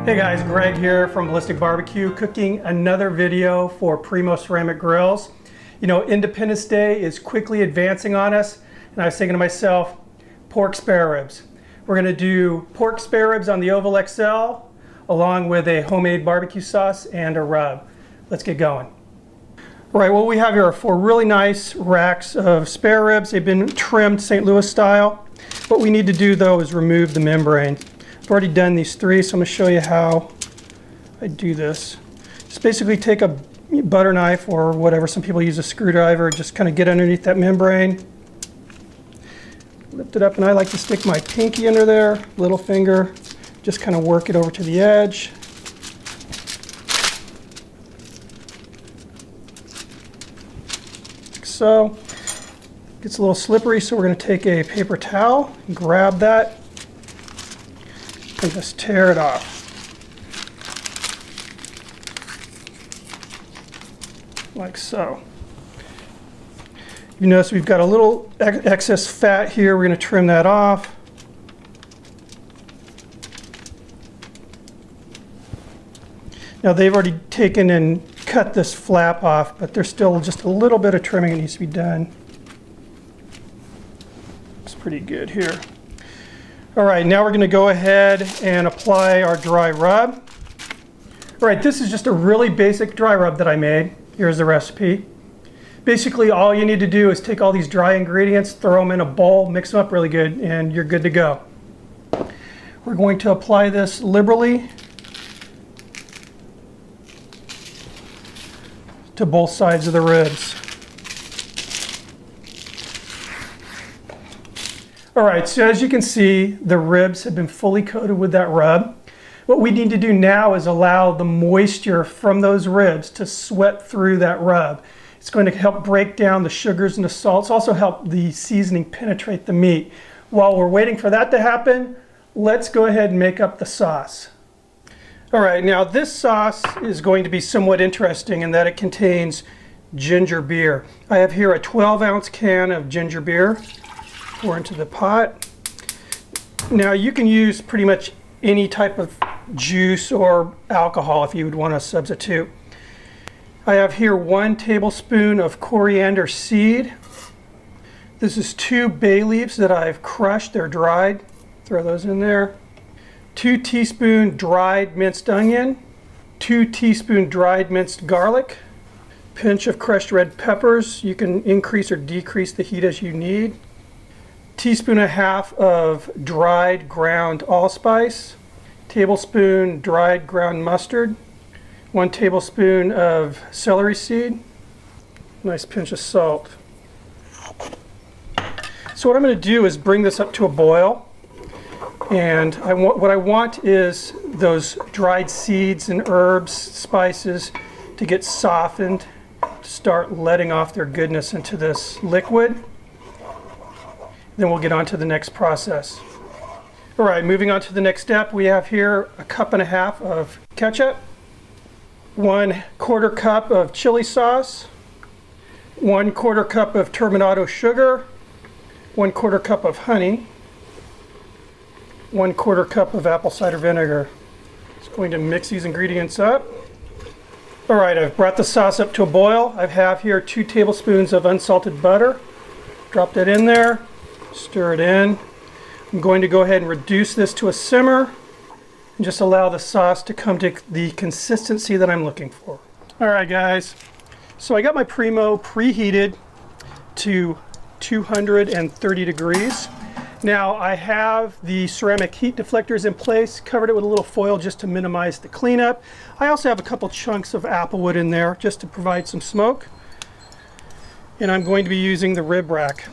Hey guys, Greg here from Ballistic Barbecue, cooking another video for Primo ceramic grills. You know, Independence Day is quickly advancing on us, and I was thinking to myself, pork spare ribs. We're going to do pork spare ribs on the Oval XL, along with a homemade barbecue sauce and a rub. Let's get going. All right, what we have here are 4 really nice racks of spare ribs. They've been trimmed St. Louis style. What we need to do though is remove the membrane. I've already done these 3, so I'm going to show you how I do this. Just basically take a butter knife or whatever, some people use a screwdriver, just kind of get underneath that membrane, lift it up, and I like to stick my pinky under there, little finger, just kind of work it over to the edge. Like so. Gets a little slippery, so we're going to take a paper towel and grab that and just tear it off. Like so. You notice we've got a little excess fat here. We're going to trim that off. Now they've already taken and cut this flap off, but there's still just a little bit of trimming that needs to be done. It's pretty good here. All right, now we're going to go ahead and apply our dry rub. All right, this is just a really basic dry rub that I made. Here's the recipe. Basically, all you need to do is take all these dry ingredients, throw them in a bowl, mix them up really good, and you're good to go. We're going to apply this liberally to both sides of the ribs. All right, so as you can see, the ribs have been fully coated with that rub. What we need to do now is allow the moisture from those ribs to sweat through that rub. It's going to help break down the sugars and the salts, also help the seasoning penetrate the meat. While we're waiting for that to happen, let's go ahead and make up the sauce. All right, now this sauce is going to be somewhat interesting in that it contains ginger beer. I have here a 12-ounce can of ginger beer. Pour into the pot. Now you can use pretty much any type of juice or alcohol if you would want to substitute. I have here 1 tablespoon of coriander seed. This is 2 bay leaves that I've crushed. They're dried. Throw those in there. 2 teaspoons dried minced onion. 2 teaspoons dried minced garlic. Pinch of crushed red peppers. You can increase or decrease the heat as you need. Teaspoon and a half of dried ground allspice, tablespoon dried ground mustard, 1 tablespoon of celery seed, nice pinch of salt. So what I'm going to do is bring this up to a boil, and what I want is those dried seeds and herbs, spices to get softened, to start letting off their goodness into this liquid. Then we'll get on to the next process. All right, moving on to the next step, we have here a 1.5 cups of ketchup, 1/4 cup of chili sauce, 1/4 cup of turbinado sugar, 1/4 cup of honey, 1/4 cup of apple cider vinegar. Just going to mix these ingredients up. All right, I've brought the sauce up to a boil. I have here 2 tablespoons of unsalted butter. Drop that in there. Stir it in. I'm going to go ahead and reduce this to a simmer and just allow the sauce to come to the consistency that I'm looking for. All right, guys. So I got my Primo preheated to 230 degrees. Now I have the ceramic heat deflectors in place, covered it with a little foil just to minimize the cleanup. I also have a couple chunks of applewood in there just to provide some smoke. And I'm going to be using the rib rack.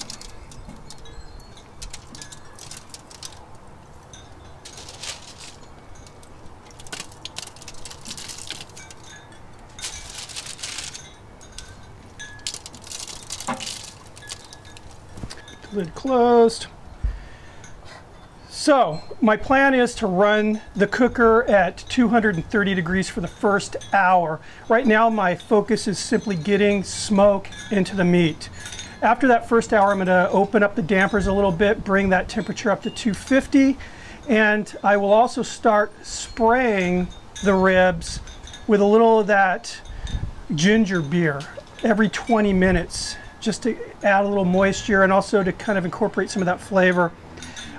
Lid closed. So my plan is to run the cooker at 230 degrees for the first hour. Right now my focus is simply getting smoke into the meat. After that first hour, I'm going to open up the dampers a little bit, bring that temperature up to 250, And I will also start spraying the ribs with a little of that ginger beer every 20 minutes, just to add a little moisture and also to kind of incorporate some of that flavor.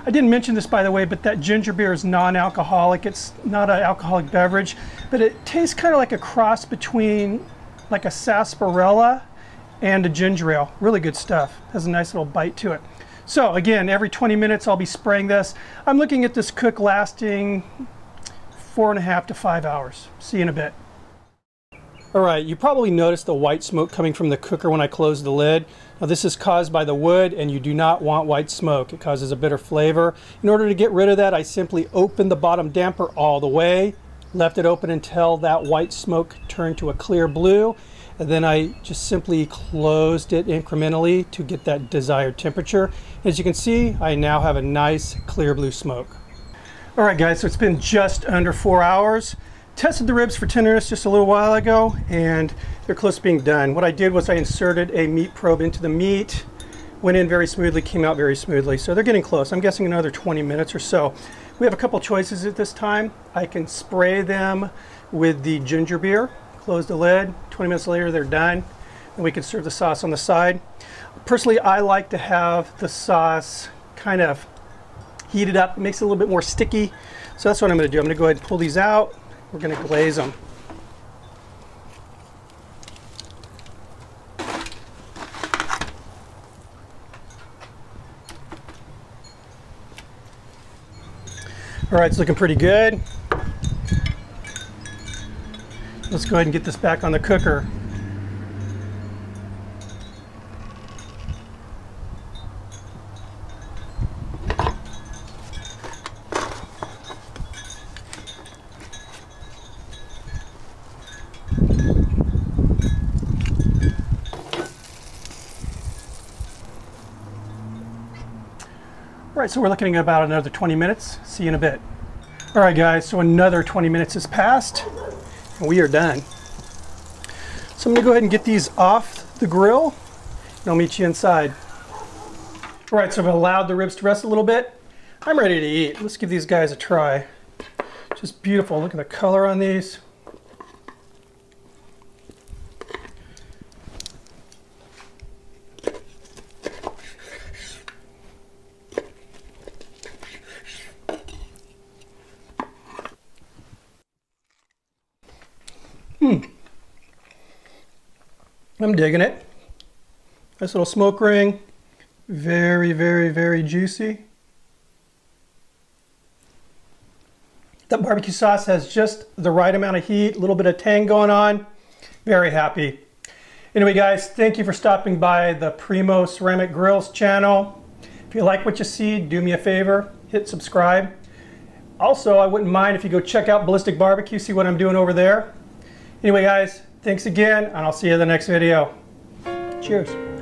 I didn't mention this, by the way, but that ginger beer is non-alcoholic. It's not an alcoholic beverage, but it tastes kind of like a cross between like a sarsaparilla and a ginger ale. Really good stuff. Has a nice little bite to it. So again, every 20 minutes I'll be spraying this. I'm looking at this cook lasting 4.5 to 5 hours. See you in a bit. All right, you probably noticed the white smoke coming from the cooker when I closed the lid. Now this is caused by the wood, and you do not want white smoke. It causes a bitter flavor. In order to get rid of that, I simply opened the bottom damper all the way, left it open until that white smoke turned to a clear blue, and then I just simply closed it incrementally to get that desired temperature. As you can see, I now have a nice clear blue smoke. All right guys, so it's been just under 4 hours. Tested the ribs for tenderness just a little while ago, and they're close to being done. What I did was I inserted a meat probe into the meat, went in very smoothly, came out very smoothly. So they're getting close. I'm guessing another 20 minutes or so. We have a couple choices at this time. I can spray them with the ginger beer, close the lid, 20 minutes later they're done, and we can serve the sauce on the side. Personally, I like to have the sauce kind of heated up. It makes it a little bit more sticky. So that's what I'm going to do. I'm going to go ahead and pull these out. We're going to glaze them. All right, it's looking pretty good. Let's go ahead and get this back on the cooker. All right, so we're looking at about another 20 minutes. See you in a bit. All right, guys, so another 20 minutes has passed, and we are done. So I'm gonna go ahead and get these off the grill, and I'll meet you inside. All right, so I've allowed the ribs to rest a little bit. I'm ready to eat. Let's give these guys a try. Just beautiful. Look at the color on these. I'm digging it. Nice little smoke ring. Very, very, very juicy. That barbecue sauce has just the right amount of heat, a little bit of tang going on. Very happy. Anyway, guys, thank you for stopping by the Primo Ceramic Grills channel. If you like what you see, do me a favor, hit subscribe. Also, I wouldn't mind if you go check out Ballistic Barbecue, see what I'm doing over there. Anyway, guys, thanks again, and I'll see you in the next video. Cheers.